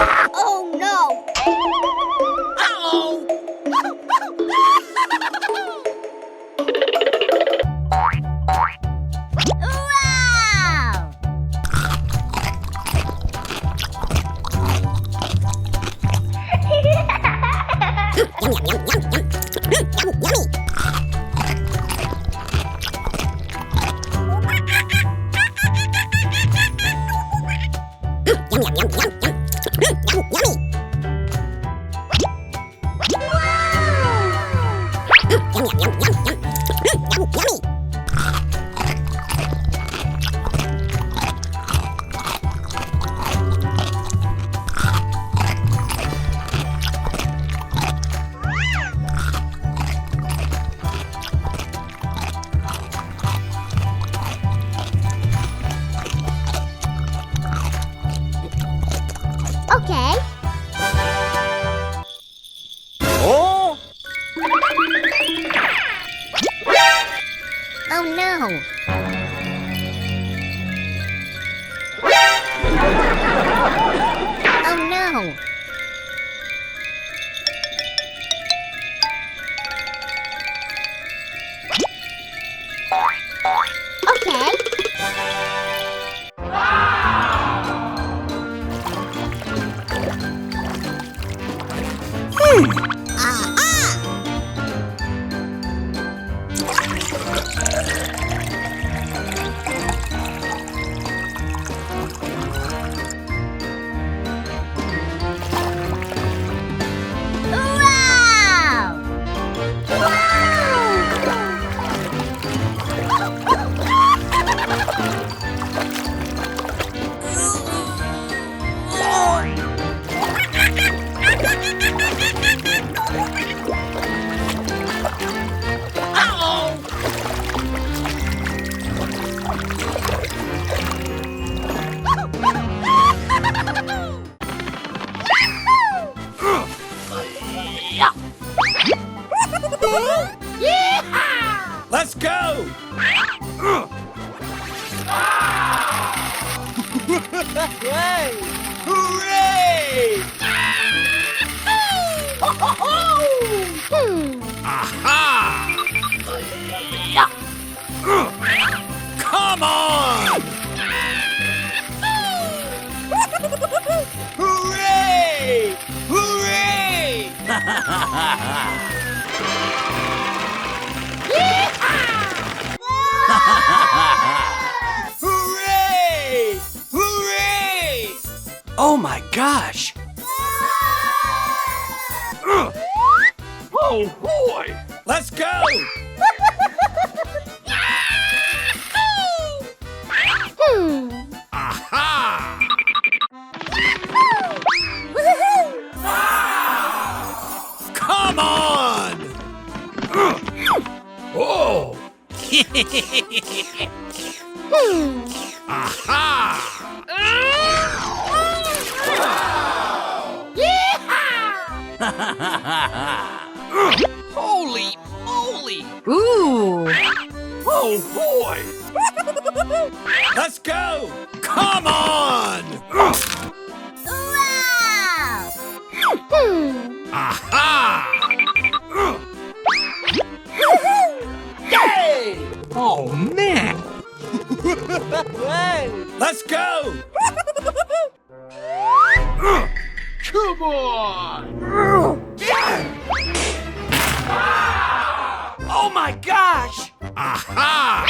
Oh no! Uh-oh! Wow! Okay. Oh! Oh no! Oh no! Okay. Wow! Let's go! Hey! Hooray! Aha! Come on! Hooray! Hooray! Hooray! Hooray! Oh my gosh! Oh boy! Let's go! Aha! Come on! Oh! Aha! Holy moly! Ooh! Oh boy! Let's go! Come on! Wow! Aha! Yay! Oh man! Let's go! Come on! Oh my gosh! Aha!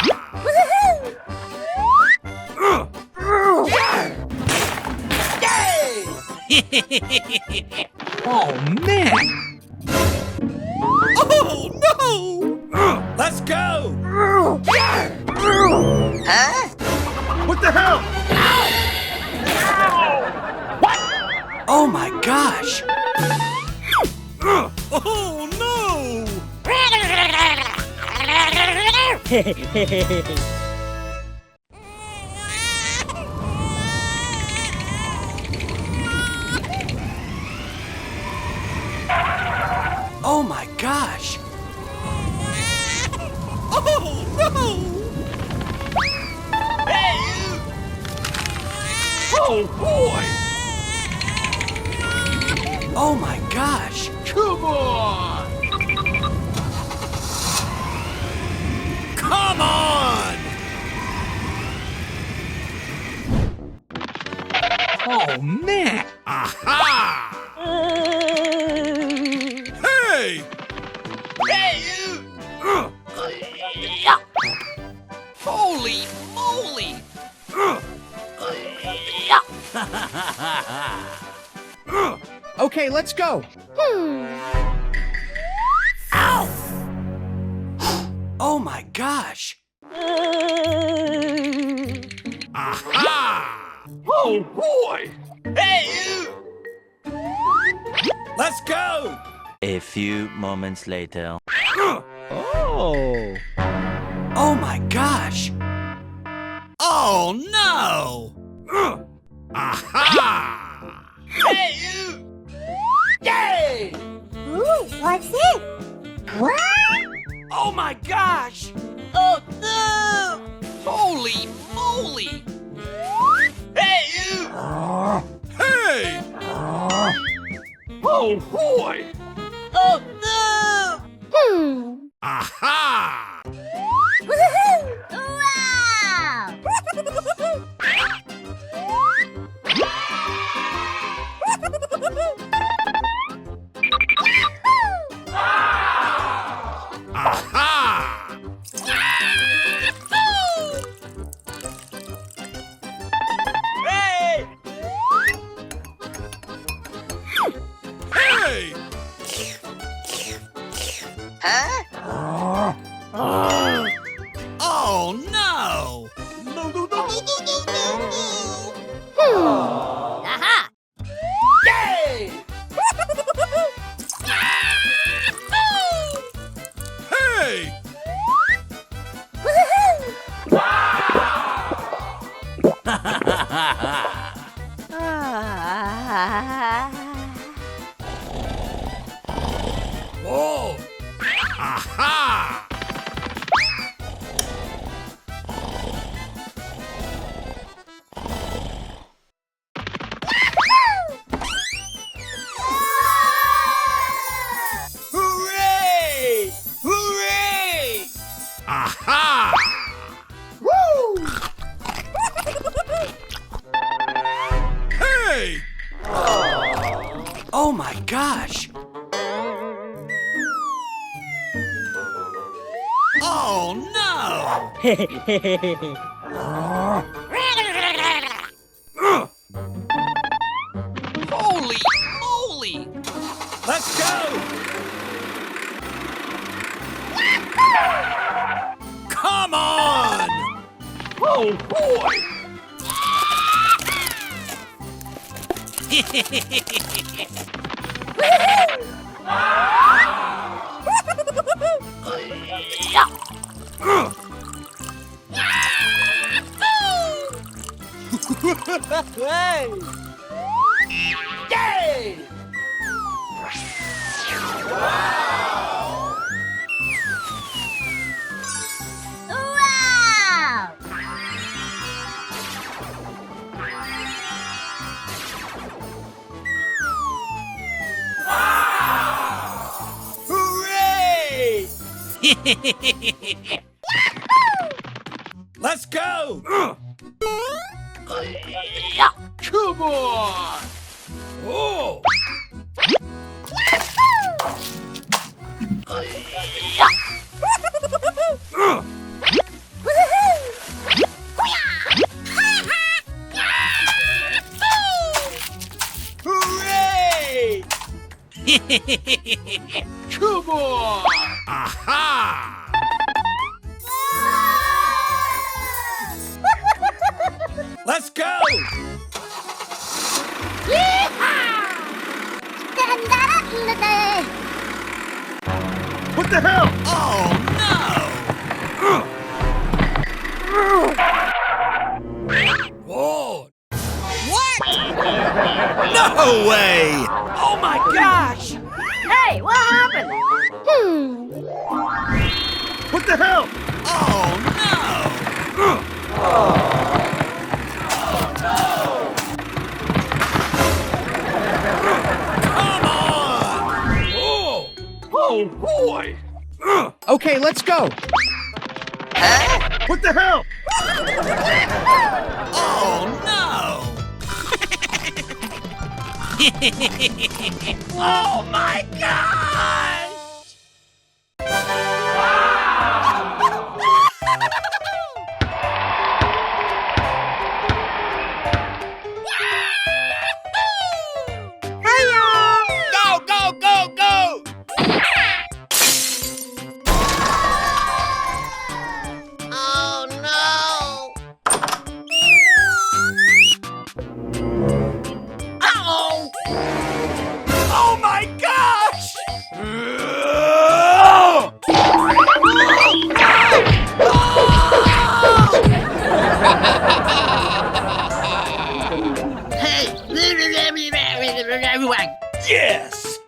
Yay! Oh man! Oh no! Let's go! Huh? What the hell? What? Oh my gosh! Oh no! Oh my gosh! Oh no! Hey! Oh boy! Oh my gosh! Come on! Come on! Oh, man! Aha! Hey! Hey, you! Holy moly! Okay, let's go. Ow! Oh my gosh! Aha! Oh, boy! Hey, you! Let's go! A few moments later. Oh! Oh my gosh! Oh no! Aha! Hey, you! Yay! Ooh, what's it? What? Oh my gosh! Oh no! Holy moly! Hey, you! Hey! Oh, boy! Oh no! Aha! Woohoo! Wow! Aha! Hey! Hey! Oh no! No, no, no, no, no, no, no! Aha! Yay! Hey! Whoa! Aha! Hooray! Hooray! Aha! Woo! Hey! Oh my gosh! Oh no! Holy moly! Let's go! Come on! Oh, boy! Hey! Yay! Wow! Hooray! Let's go! Come on! Oh! Hooray! Come on! Aha! Let's go! What the hell? Oh no! Whoa! What? No way! Oh my gosh! Hey, what happened? What the hell? Oh no! Come Oh boy! Okay, let's go. What the hell? Oh no! Oh my gosh! Go, go, go, go! Oh no! Uh-oh! Oh my gosh! Hey! Everyone! Yes!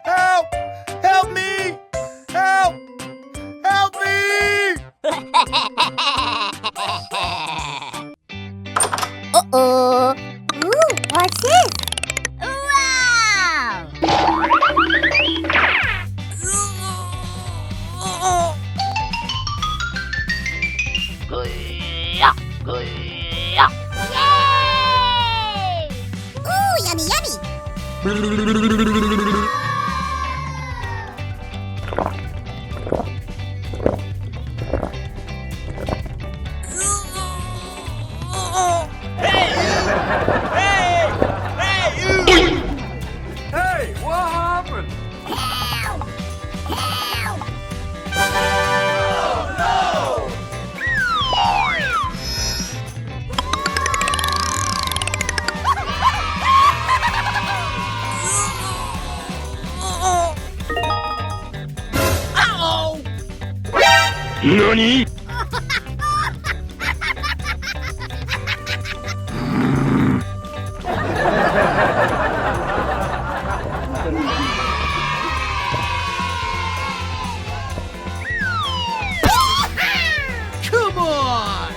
Help! Help me! Help! Help me! Uh-oh. Ooh, what's this? Wow! Yay! Ooh, yummy, yummy! Hey, what happened? Help! Help! Uh-oh! NANI?! Come on!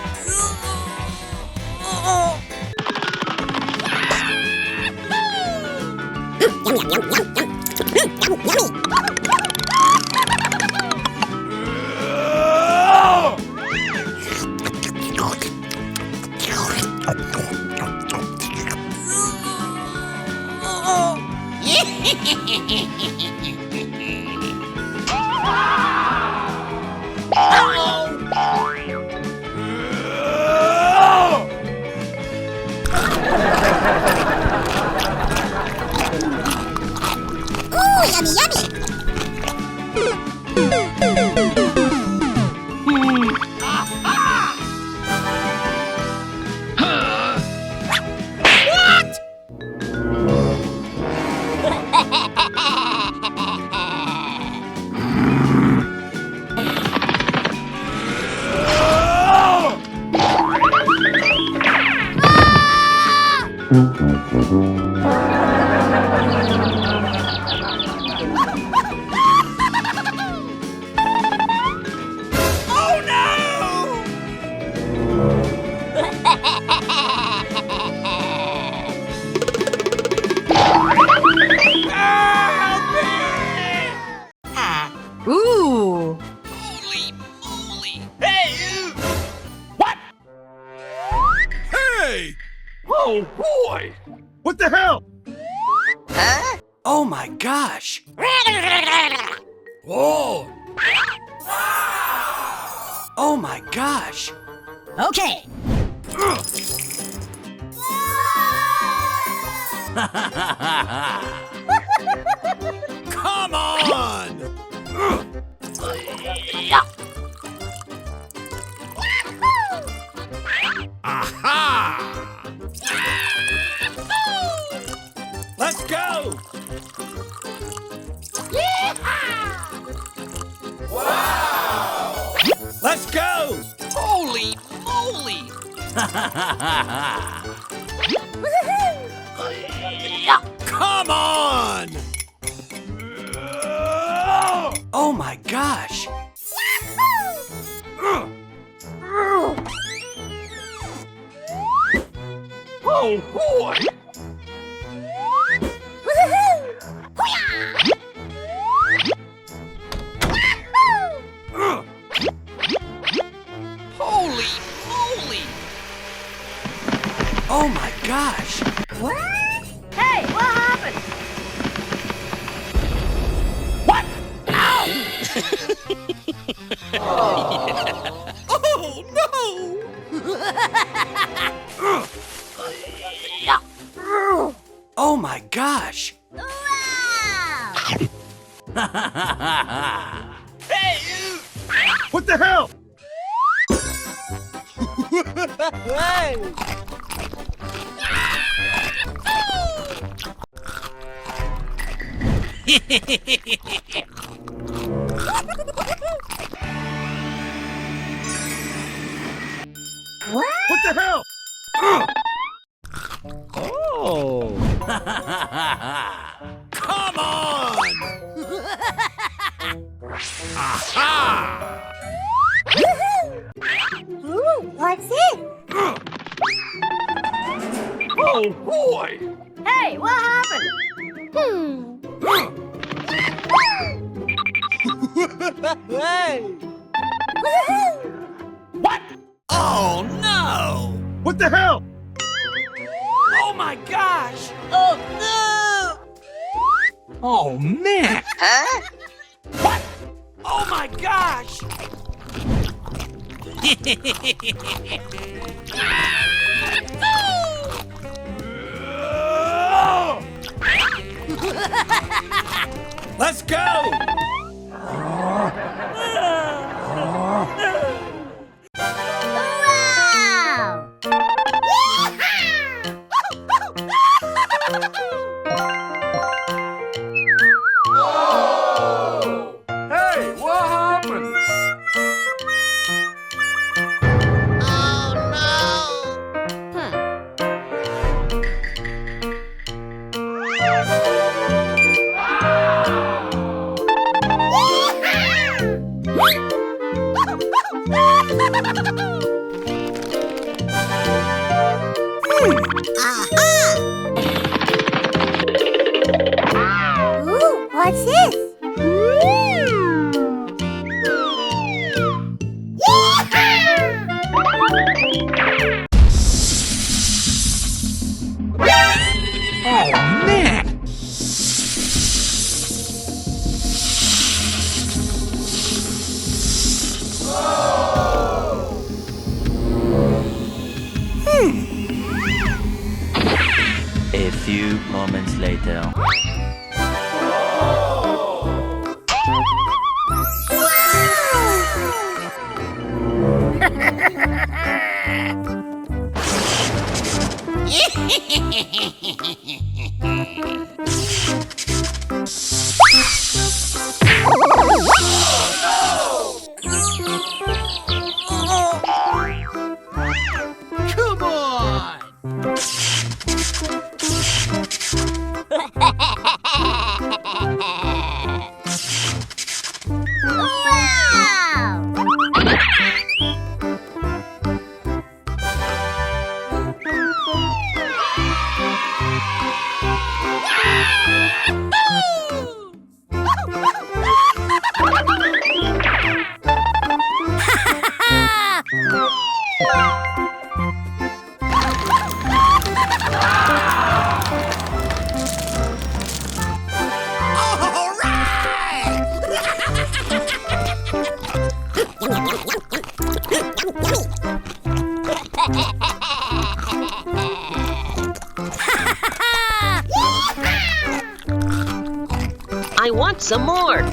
Ooh, yummy, yummy! Oh no! Ooh. Holy moly! Hey, you! What? Hey! Oh boy! What the hell? Oh my gosh. Whoa! Oh my gosh. Okay. Come on! Aha! Let's go! Wow! Let's go! Holy moly! Come on! Oh my gosh. Oh boy! Hey, what happened? Oh, no! Oh, my gosh. Wow! What the hell? What? What the hell? Oh. Come on! Aha! Ooh, what's it? Oh boy! Hey, what happened? What? Oh, no! What the hell? Oh, my gosh! Oh man! What? Oh, my gosh! Let's go! Wow! Hey, what happened? Ooh, what's this? Oh man! A few moments later. Come on! Wow! All right! I want some more.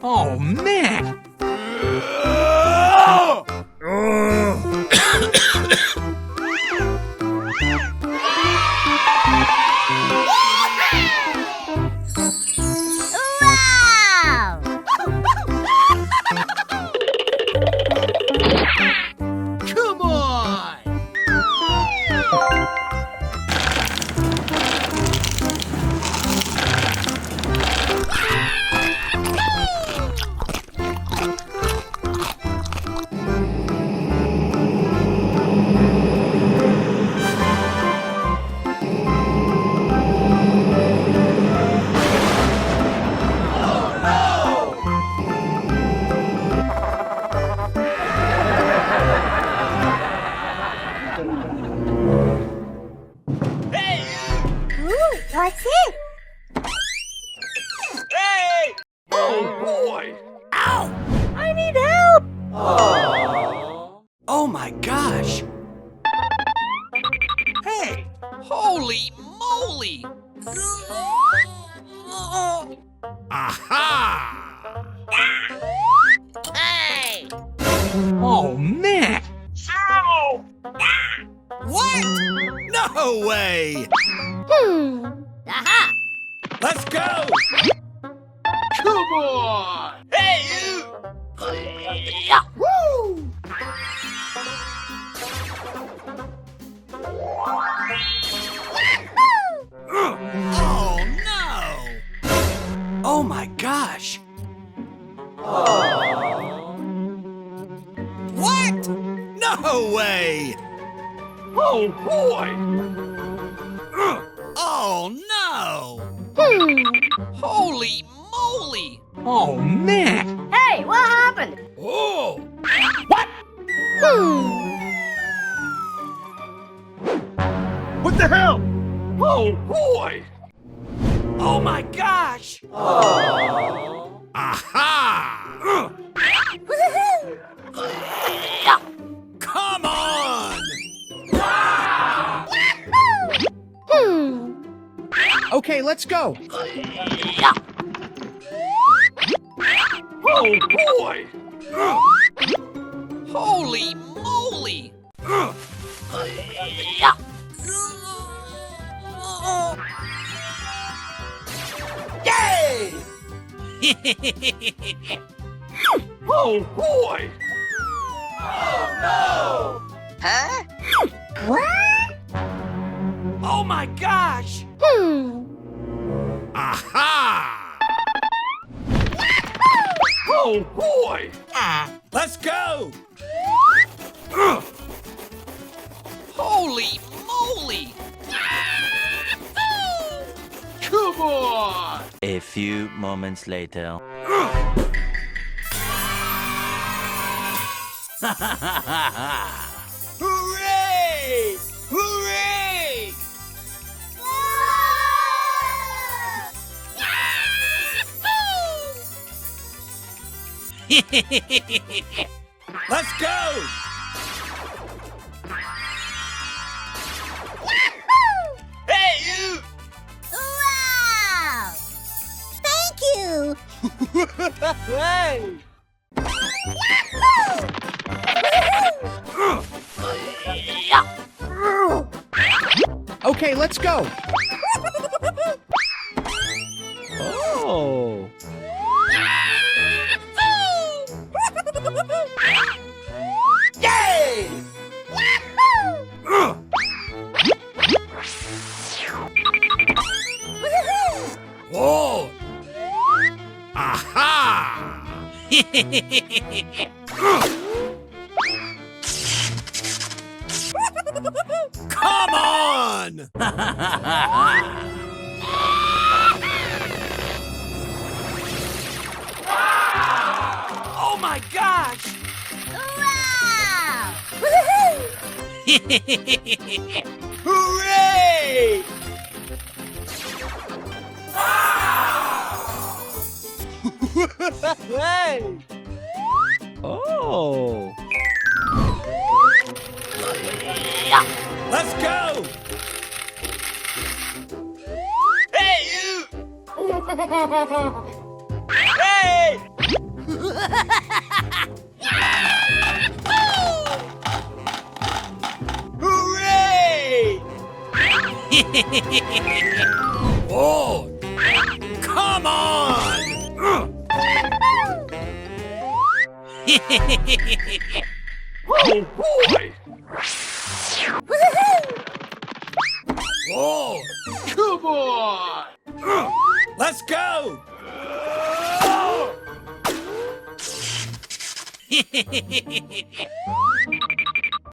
Oh man! Hooray! Oh boy! Ow! I need help! Oh my gosh! Hey! Holy moly! Aha! Hey! Oh man! What? No way! Aha! Let's go! Come on! Hey you! Woo! Oh no! Oh my gosh! What? No way! Oh boy! Oh no! Holy moly! Oh man! Hey, what happened? Oh! What the hell? Oh boy! Oh my gosh! Aha! Come on! Okay, let's go! Oh boy! Holy moly! Yay! Oh boy! Huh? Oh my gosh! Aha! Oh boy! Let's go! Holy moly! Come on! A few moments later. Hooray! Hooray! Let's go! Hey you! Wow! Thank you! Hey! Okay, let's go. Oh. Yay! Oh! Aha! Come on! Oh my gosh! Wow! Hooray! Hey! Oh. Let's go! Hey you! Hey! Hooray! Oh! Come on! Oh boy! Oh! Come on! Let's go!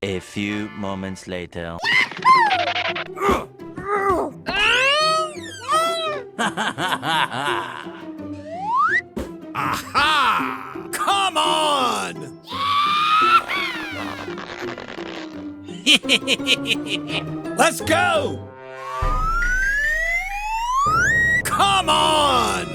A few moments later. Aha! Come on! Let's go! Come on!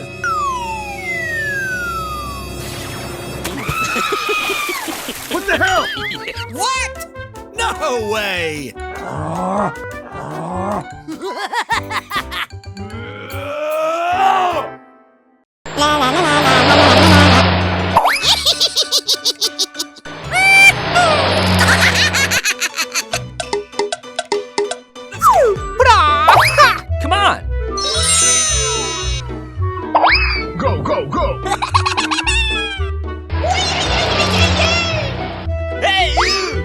What? No way! Come on. Go, go, go! Hey, you!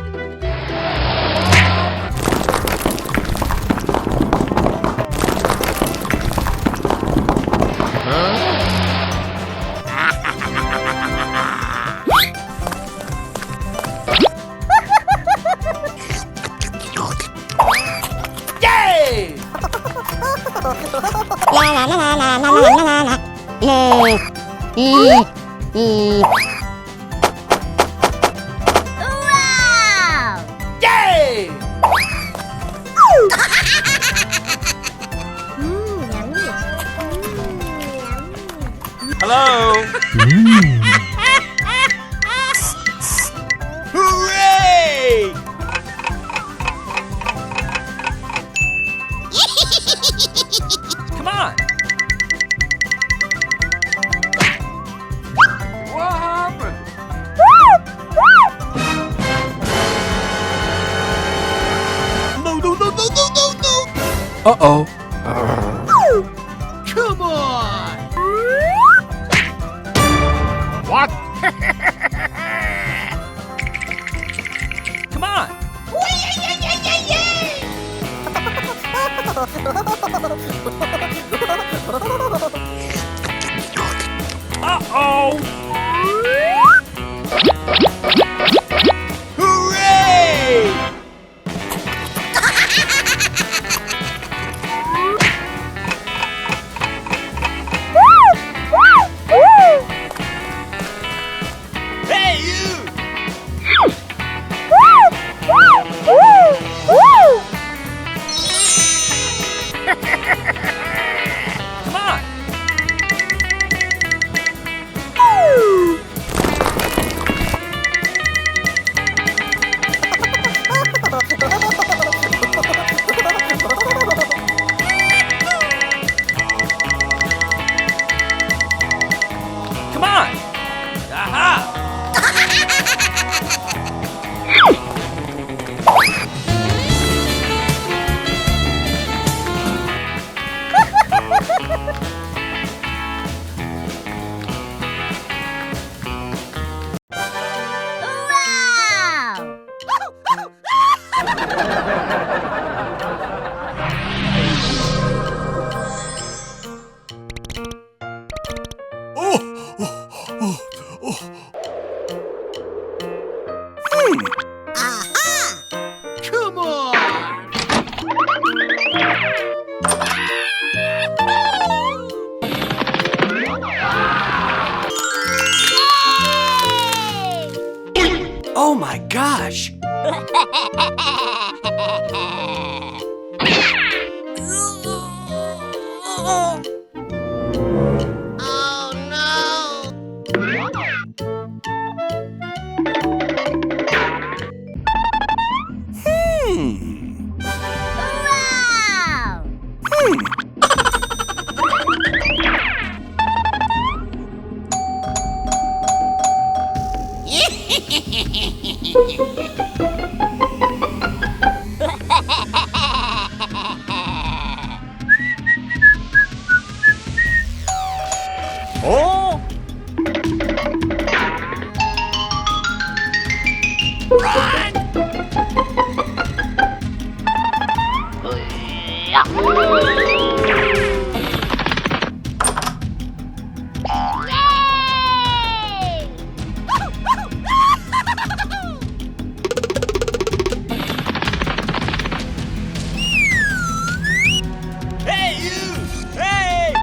Yay! Wow! Yay! Yummy. Hello? Hooray! Come on. What happened? No, no, no, no, no, no, no! Uh-oh. Come on! What? Come on. Uh-oh! Hooray! Hey, you! Come on. Come on. Aha. Wow! Come on! Oh my gosh. Wow! Oh! Hey, you! Hey!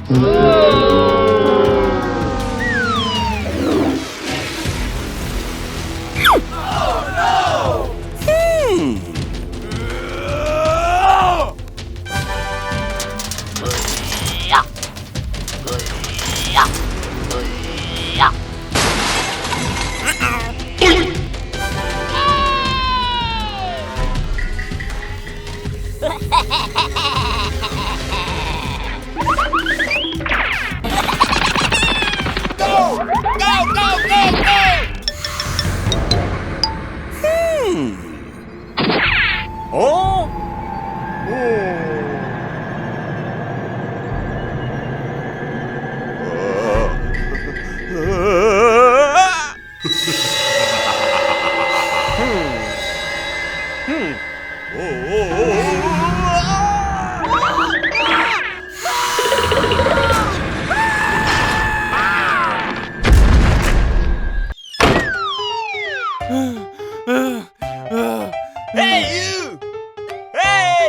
Hey, you! Hey! Hey!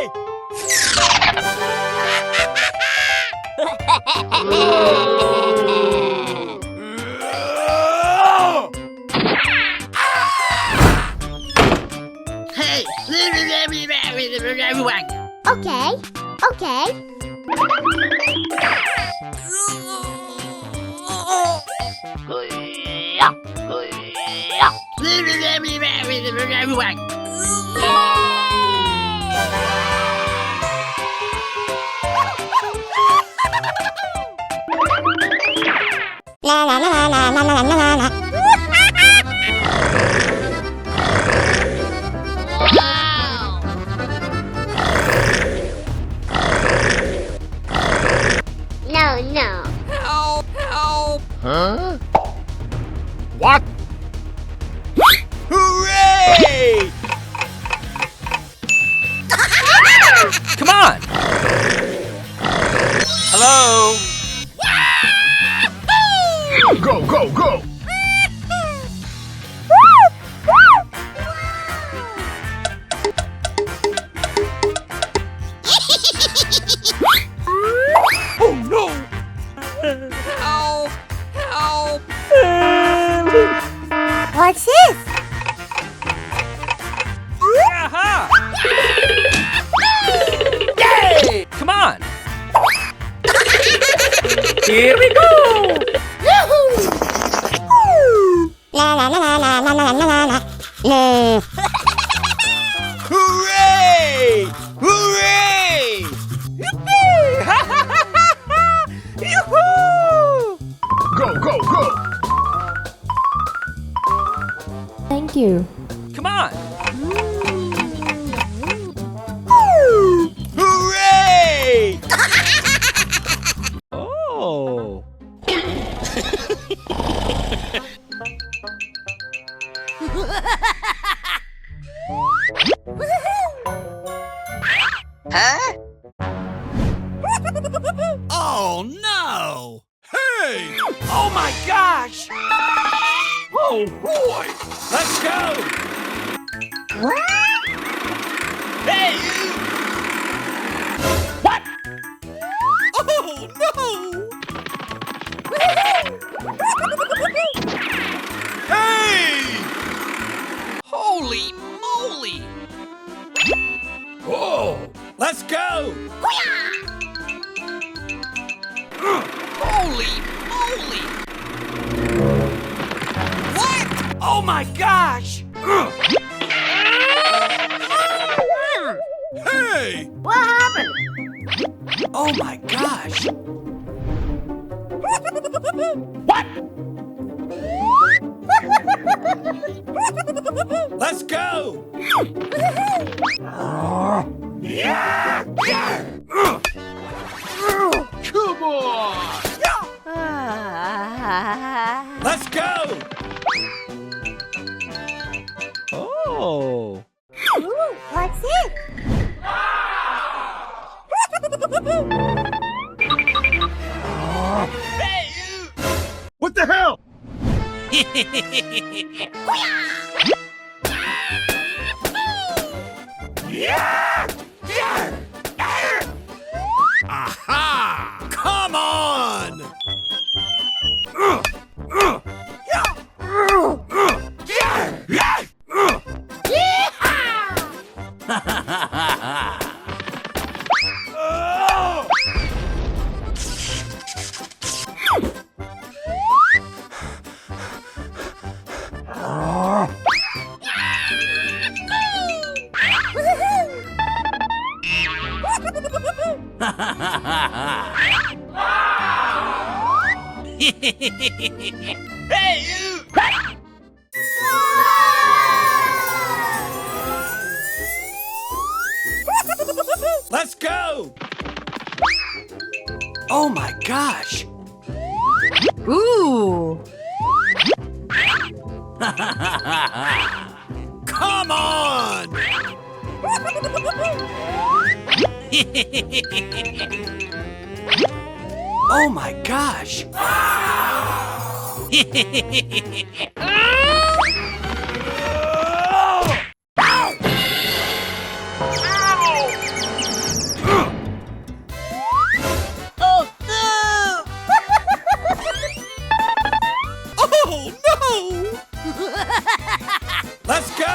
Okay. Okay. La la la la la la la la. No, no. Help! Help! Huh? What? Hooray! Come on! Hello? Go, go, go! Oh no! Help! Help! What's this? Aha! Yay! Come on! Here we go! La la la la la la la la la. No. Hooray! Hooray! Yoo-hoo! Go, go, go! Thank you. Come on! Hooray! Oh! Huh? Oh no! Hey! Oh my gosh! Oh boy! Let's go! Hey, you! What? Oh no! Hey! Holy moly! Oh! Let's go! Holy moly! What? Oh my gosh! Hey! What happened? Oh my gosh! Let's go! Come on! Let's go! Oh! Ooh, what's it? Hey, you! What the hell? Aha! Come on! Hey, you! Let's go! Oh my gosh! Ooh. Come on! Oh my gosh! Oh, no! Let's go!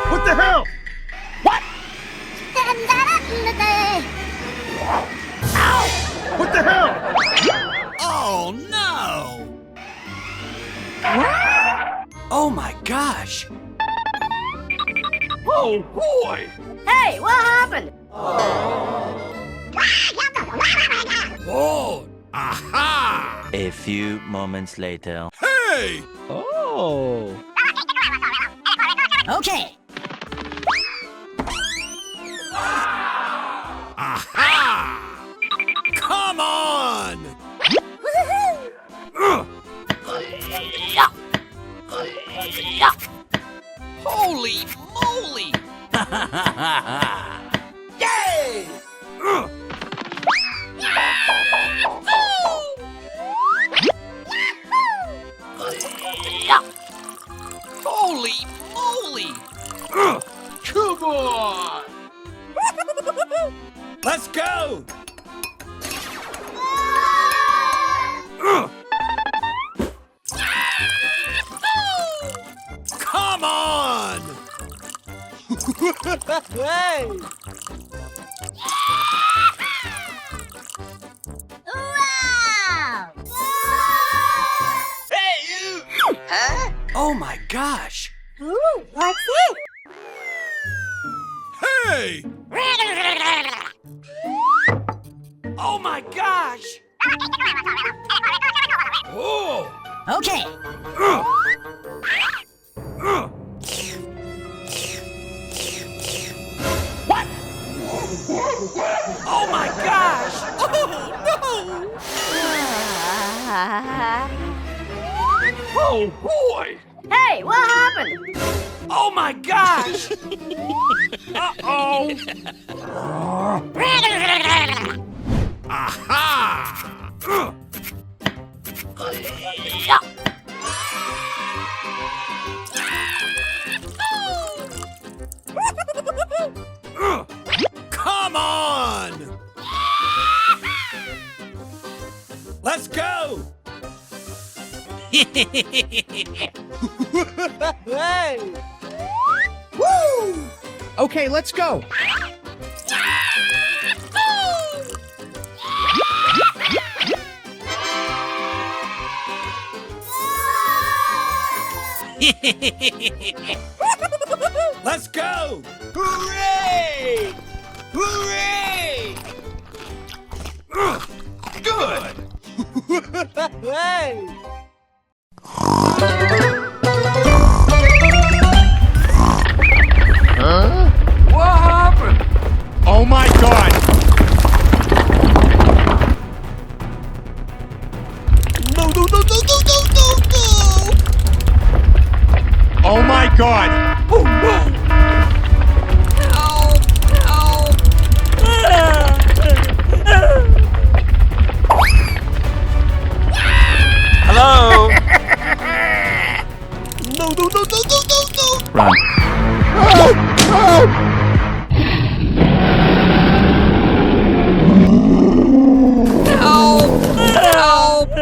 What the hell? What the hell? Oh, no! Oh my gosh! Oh boy! Hey, what happened? Whoa! Aha! A few moments later. Hey! Oh. Okay. Aha! Come on! Holy moly! Yay! Holy moly! Come on! Let's go! Come on! Hey. Wow! Hey, you! Huh? Oh my gosh! Ooh, what's it? Hey! Oh my gosh! Oh! Okay. Oh my gosh! Oh boy! Hey, what happened? Oh my gosh! Uh-oh! Aha! Come on! Let's go! Hey. Woo! Okay, let's go. Let's go! Hooray! Hooray! Good! Hey. What happened? Oh my god! No, no, no, no, no, no, no, no! Oh my god! Oh no! Help! Help! Hello? No, no, no, no, no, no, no! Run. Help! Help! Oh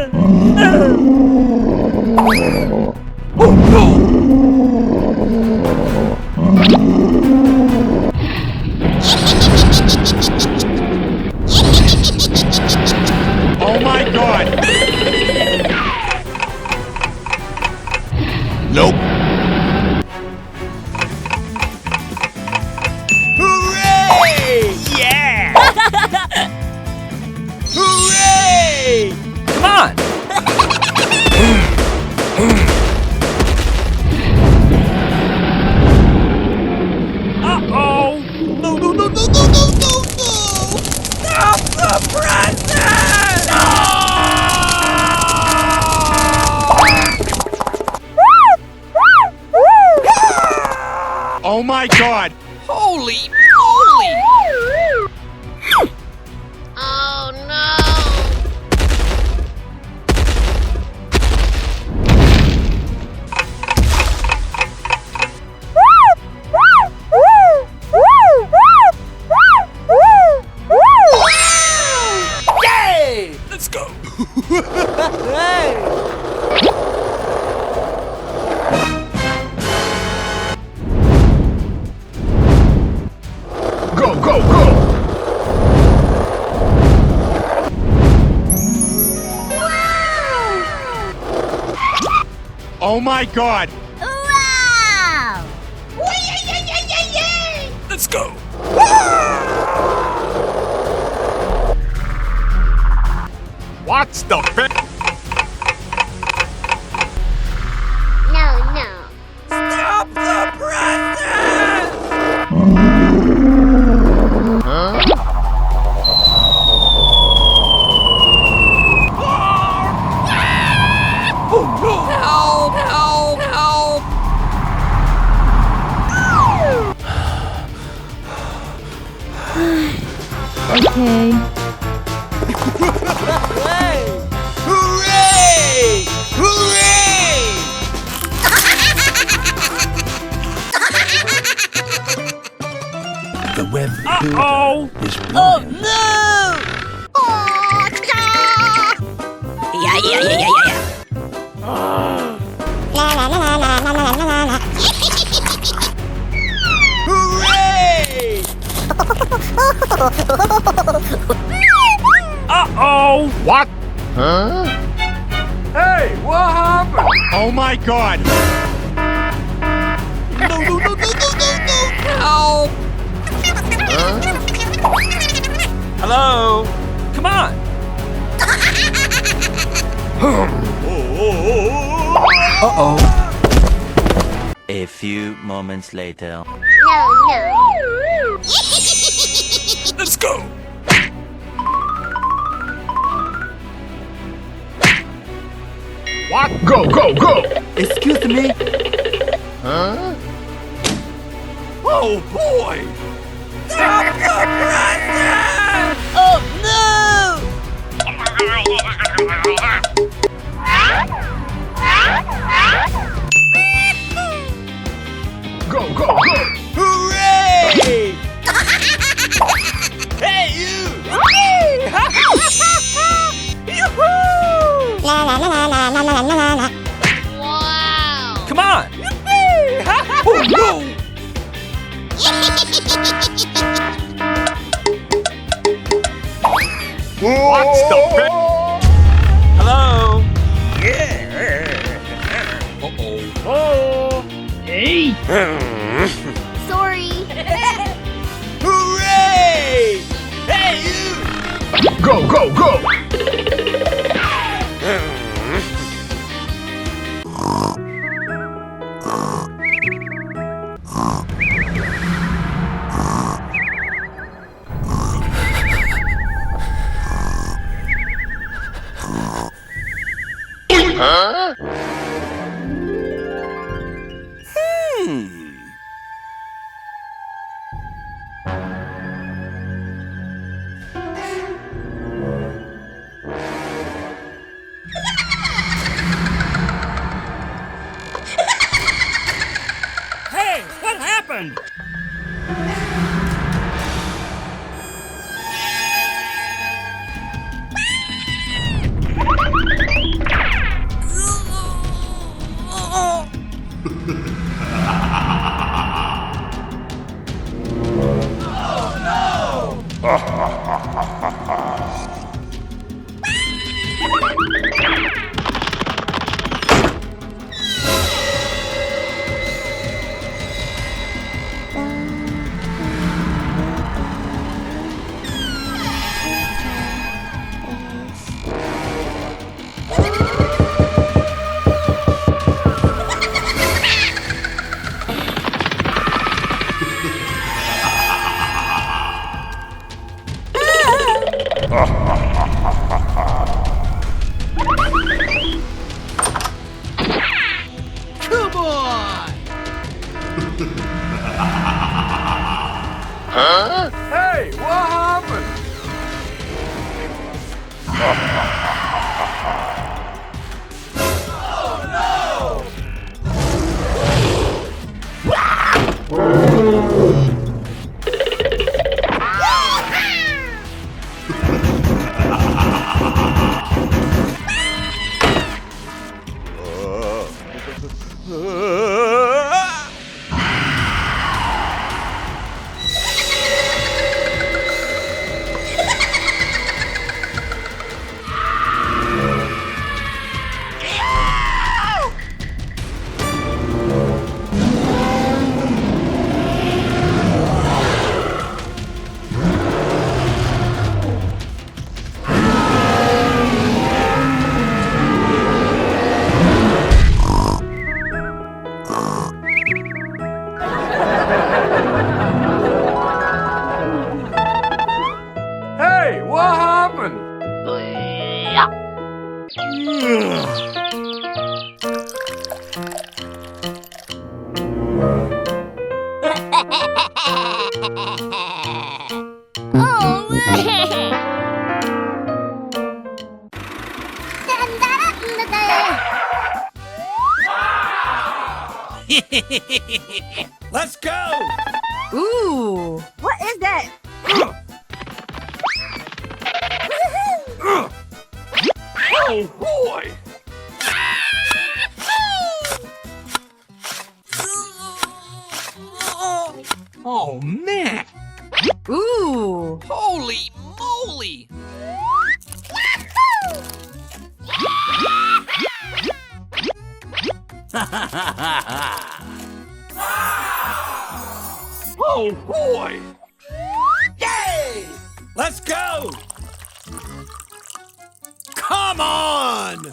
my god! Nope. Hooray! Yeah! Hooray! Come on! Uh-oh! No, no, no, no, no, no, no, no! Stop the present! Oh my god! Holy moly! Oh no! Yay! Let's go! Hey! Go, go, go! Oh my god! Wow! Let's go! What's the No, no. Stop the present! Oh no! Help! Help! Help! Okay. Hey! Hooray! Hooray! The weather Uh-oh! is Oh blowing. no! La la la la la la la la la. Hooray! Uh-oh! What? Hey, what happened? Oh my god! No, no, no, no, no, no, no! Help! Hello? Come on! Uh-oh. A few moments later. No, no. Let's go! What? Go, go, go! Excuse me? Oh boy! Stop the present! Oh no! Go, go, go! Hooray! Hey, you! Yoo-hoo! La la la la la la la la la. Come on! Oh no! What's the Hello? Yeah! Uh-oh. Oh! Hey! Sorry. Hooray! Hey, you! Go, go, go! Hey, what happened? Let's go! Ooh, what is that? Oh boy! Oh, man! Ooh, Holy moly! Oh boy! Yay! Let's go! Come on!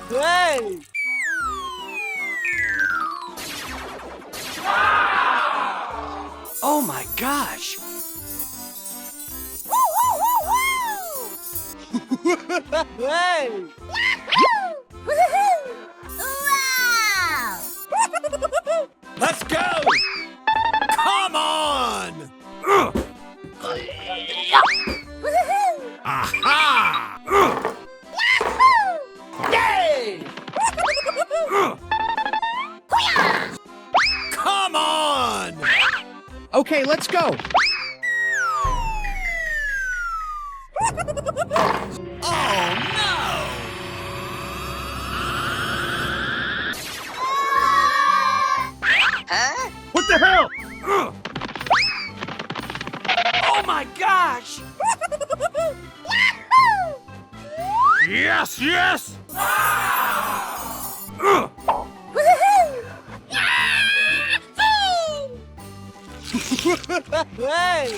hey! Oh my gosh! hey! Let's go! Come on! Aha! Yay! Come on! Okay, let's go. Oh no! What the hell? Oh my gosh! Yes, yes! hey!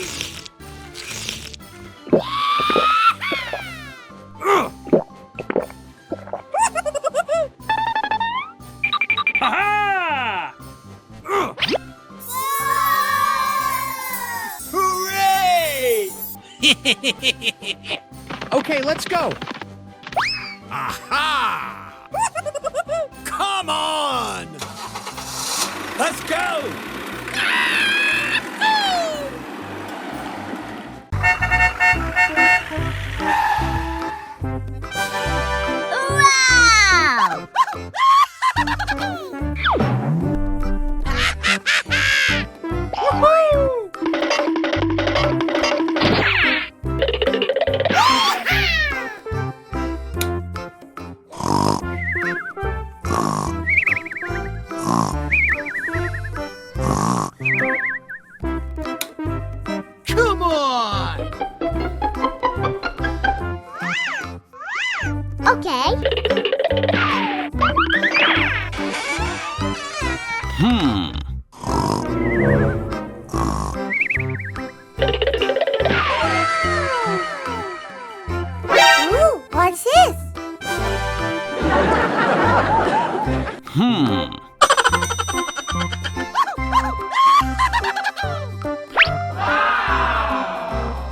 Ha Hooray! Okay, let's go. Aha! Come on! Let's go! Come on. Okay. Ooh, what's this?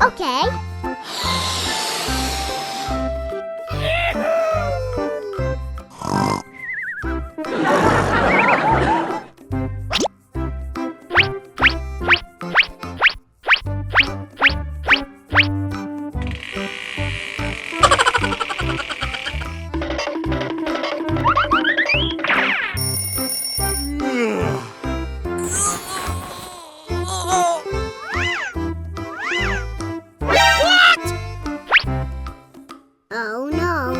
Okay. Oh no.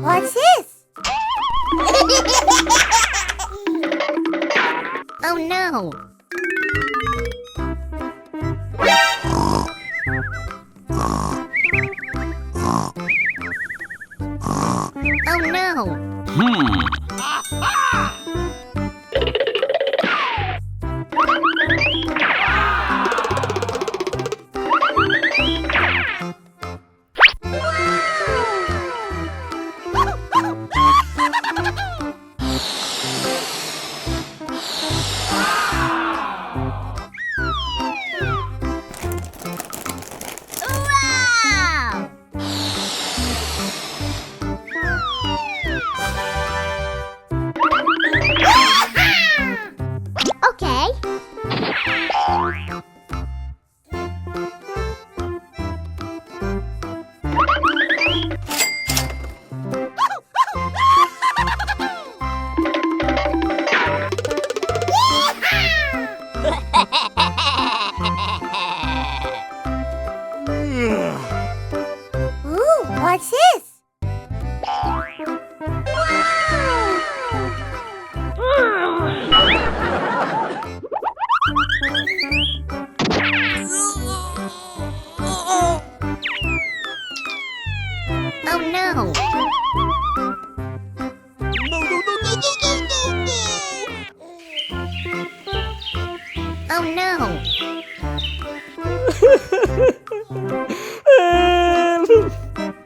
What's this? Oh no. Oh no.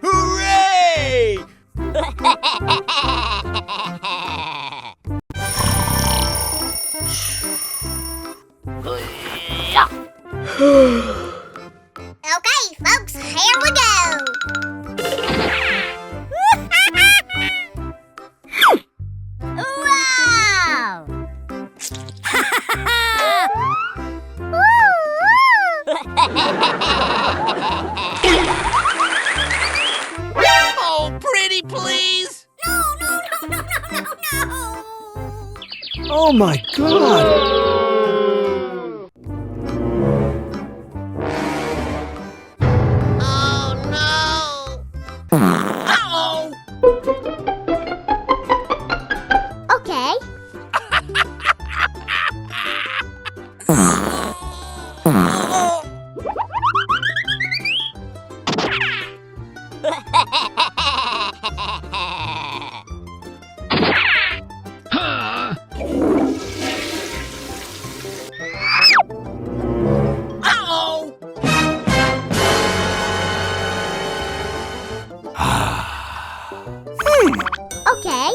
Hooray! Okay, folks, here we go. Wow! Oh, pretty please! No, no, no, no, no, no, no! Oh my god! Oh no! Uh-oh! Okay. Uh-oh! Okay.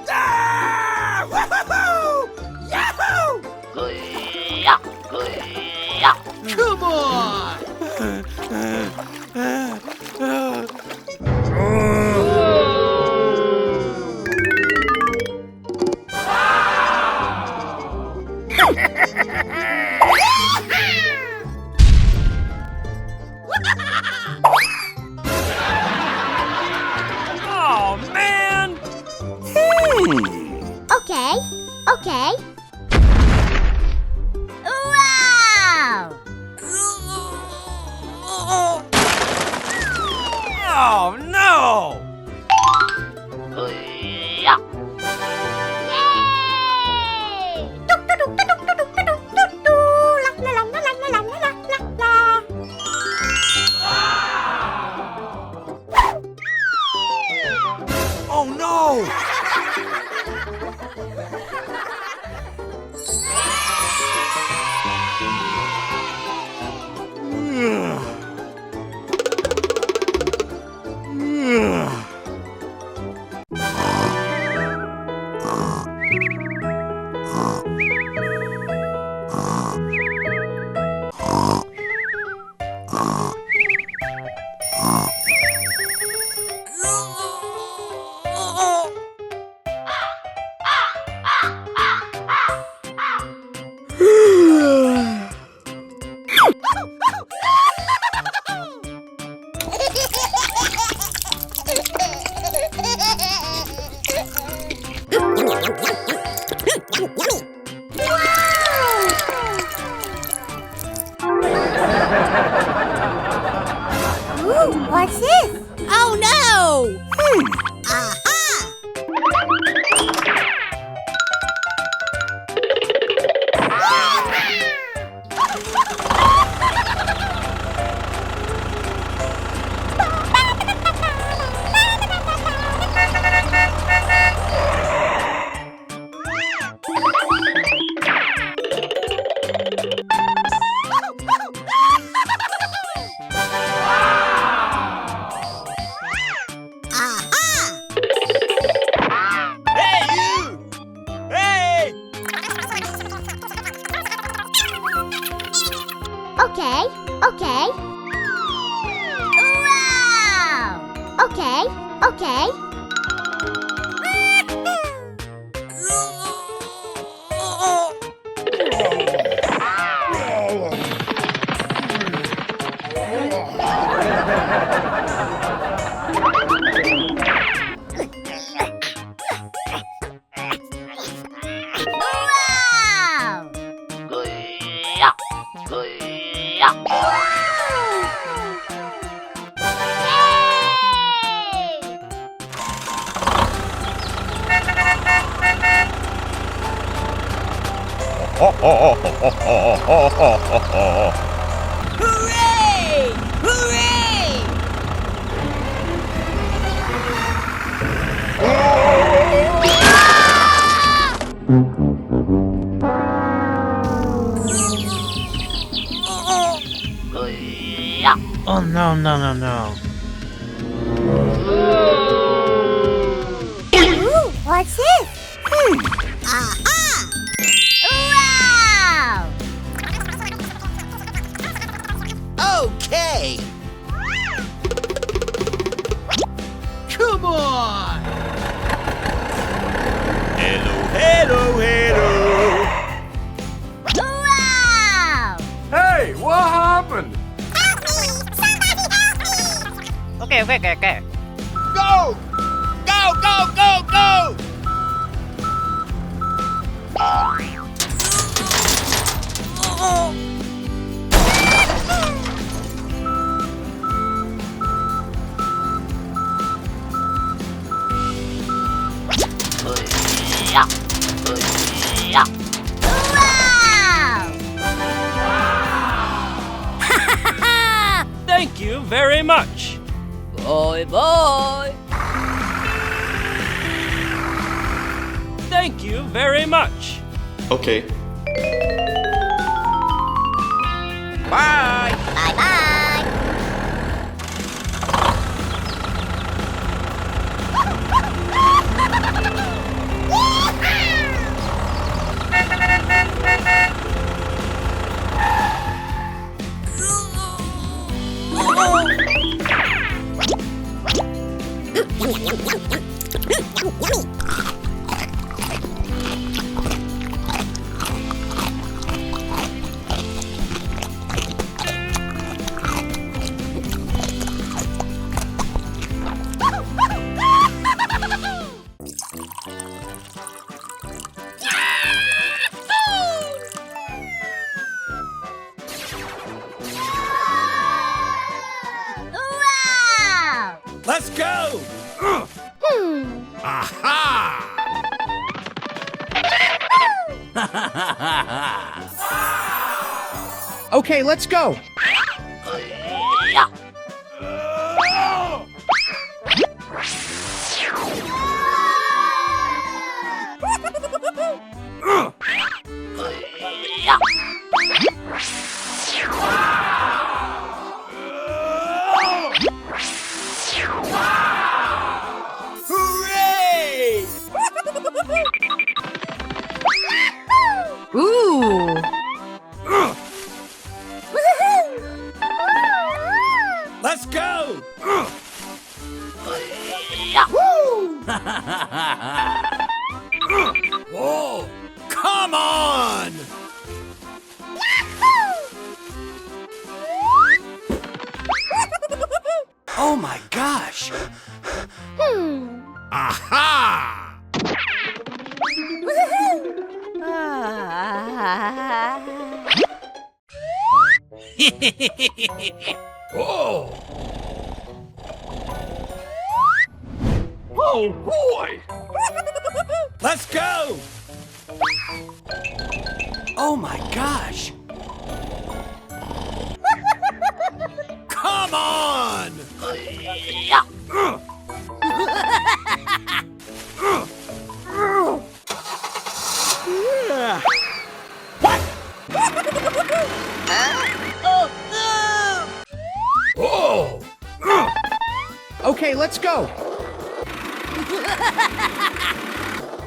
Ah! Woohoo! Yahoo! Come on! Oh, man! Okay. Okay. Wow! Oh, no! Yay! Tuk, tuk, tuk, tuk, tuk, tuk, tuk, tuk, tuk. La, la, la, la, la, la, la, la, la. Oh no! Ooh, what's this? Oh no! Aha! Hey, you! Hey! Okay, okay. Wow! Okay, okay. Wow! Yay! Hooray! Hooray! Ah! Oh, no, no, no, no. Ooh, what's this? Aha! Wow! Okay. Come on! Hello, hello, hello. Wow! Hey, what happened? Help me! Somebody help me! Okay. Go! Go, go, go, go! Wow! Thank you very much. Bye bye. Thank you very much. Okay. Bye. Bye bye! Wow! Let's go. Aha! Okay, let's go. Hooray! Ooh. Let's go. Whoa! Come on! Oh my gosh! Aha! Oh! Oh boy! Let's go! Oh my gosh! Come on! Oh! Okay, let's go.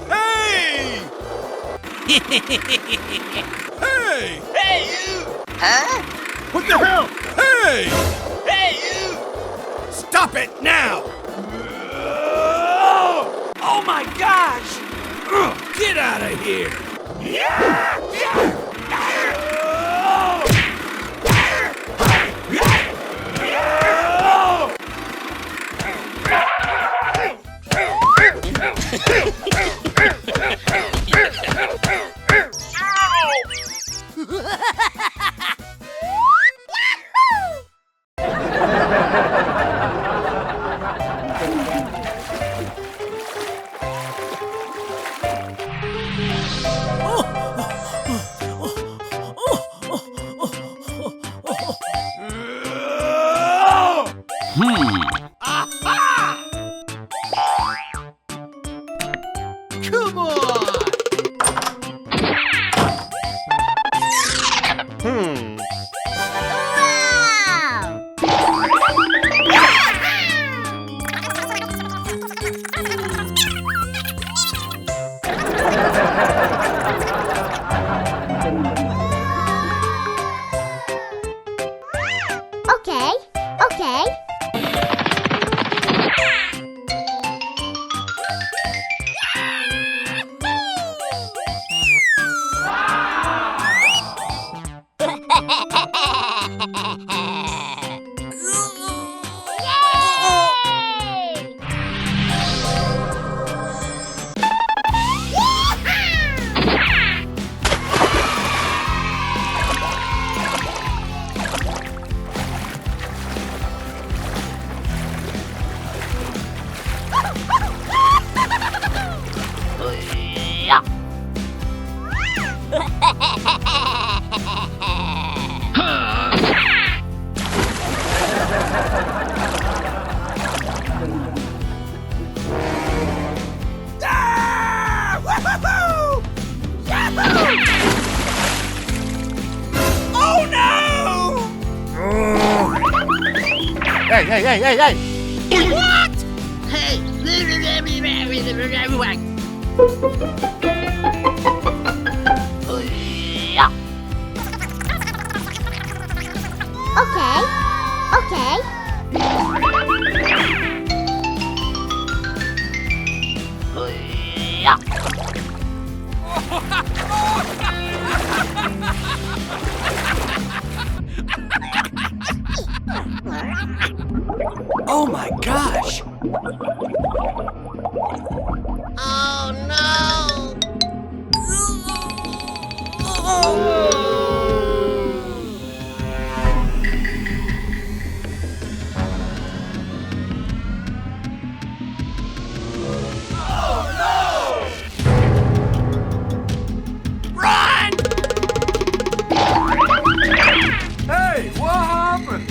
Hey! Hey! Hey, you! What the hell? Hey! Hey, you! Stop it now! Oh my gosh! Get out of here! Hey, hey, hey, hey, hey! Okay. Okay. Oh my gosh! Hey, what happened?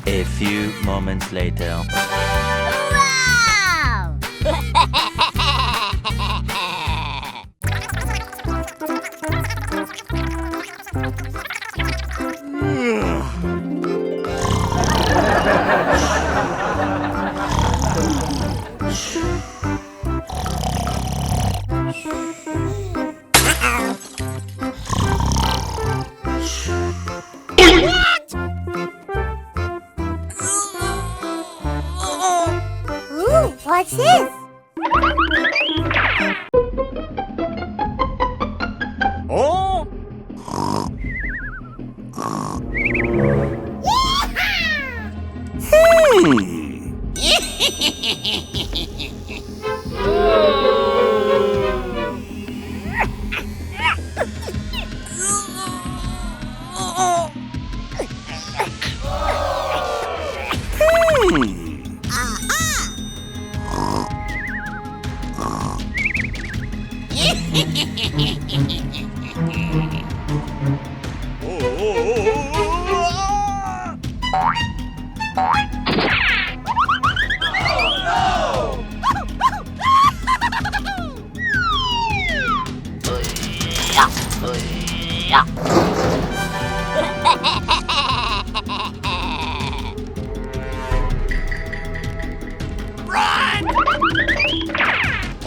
A few moments later. Wow! Ooh, what's this? Oh?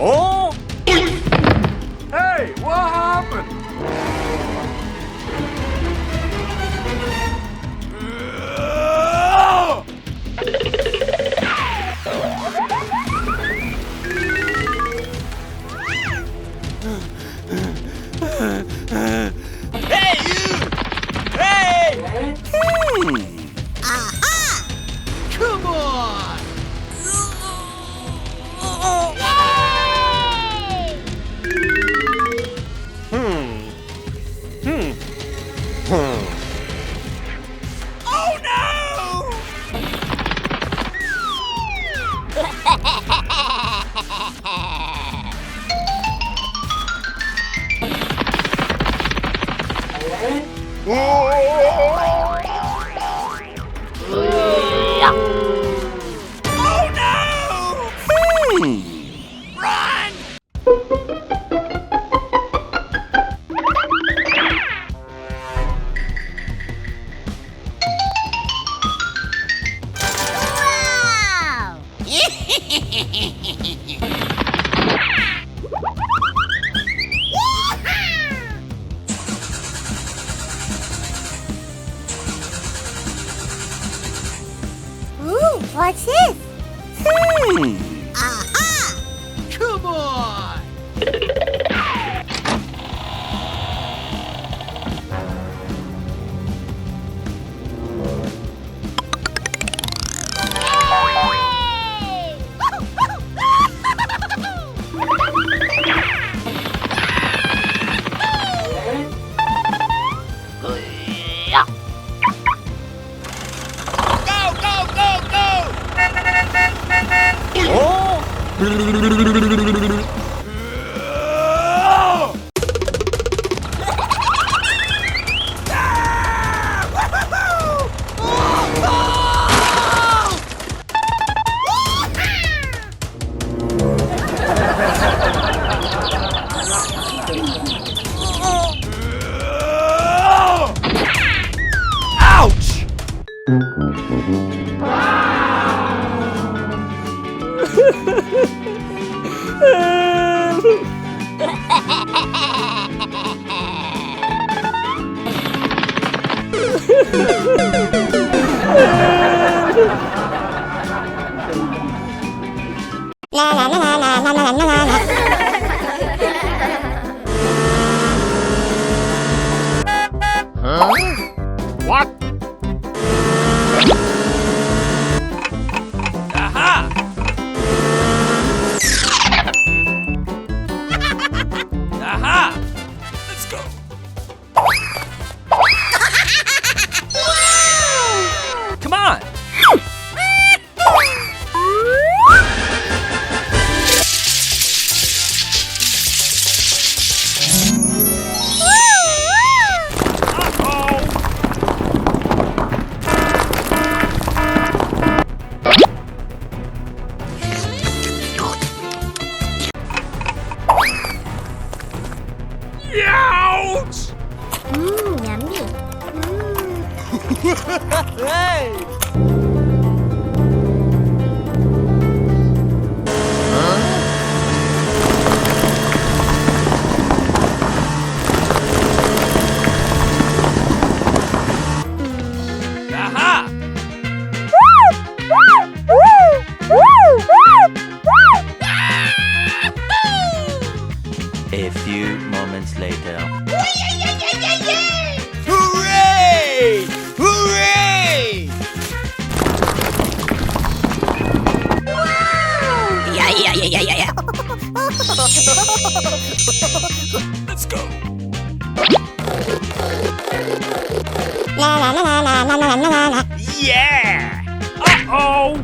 Oh? Hey, what happened? Hey, you! Hey! Come on! Oh no! Oh no! Run! Wow! La la la la la la la la la. What? Aha! Aha! Let's go. Come on. Ouch! Yummy. Hey! Aha! A few moments later. Hooray! Hooray! Yeah. Let's go. La la la la la la la la la. Yeah! Uh-oh!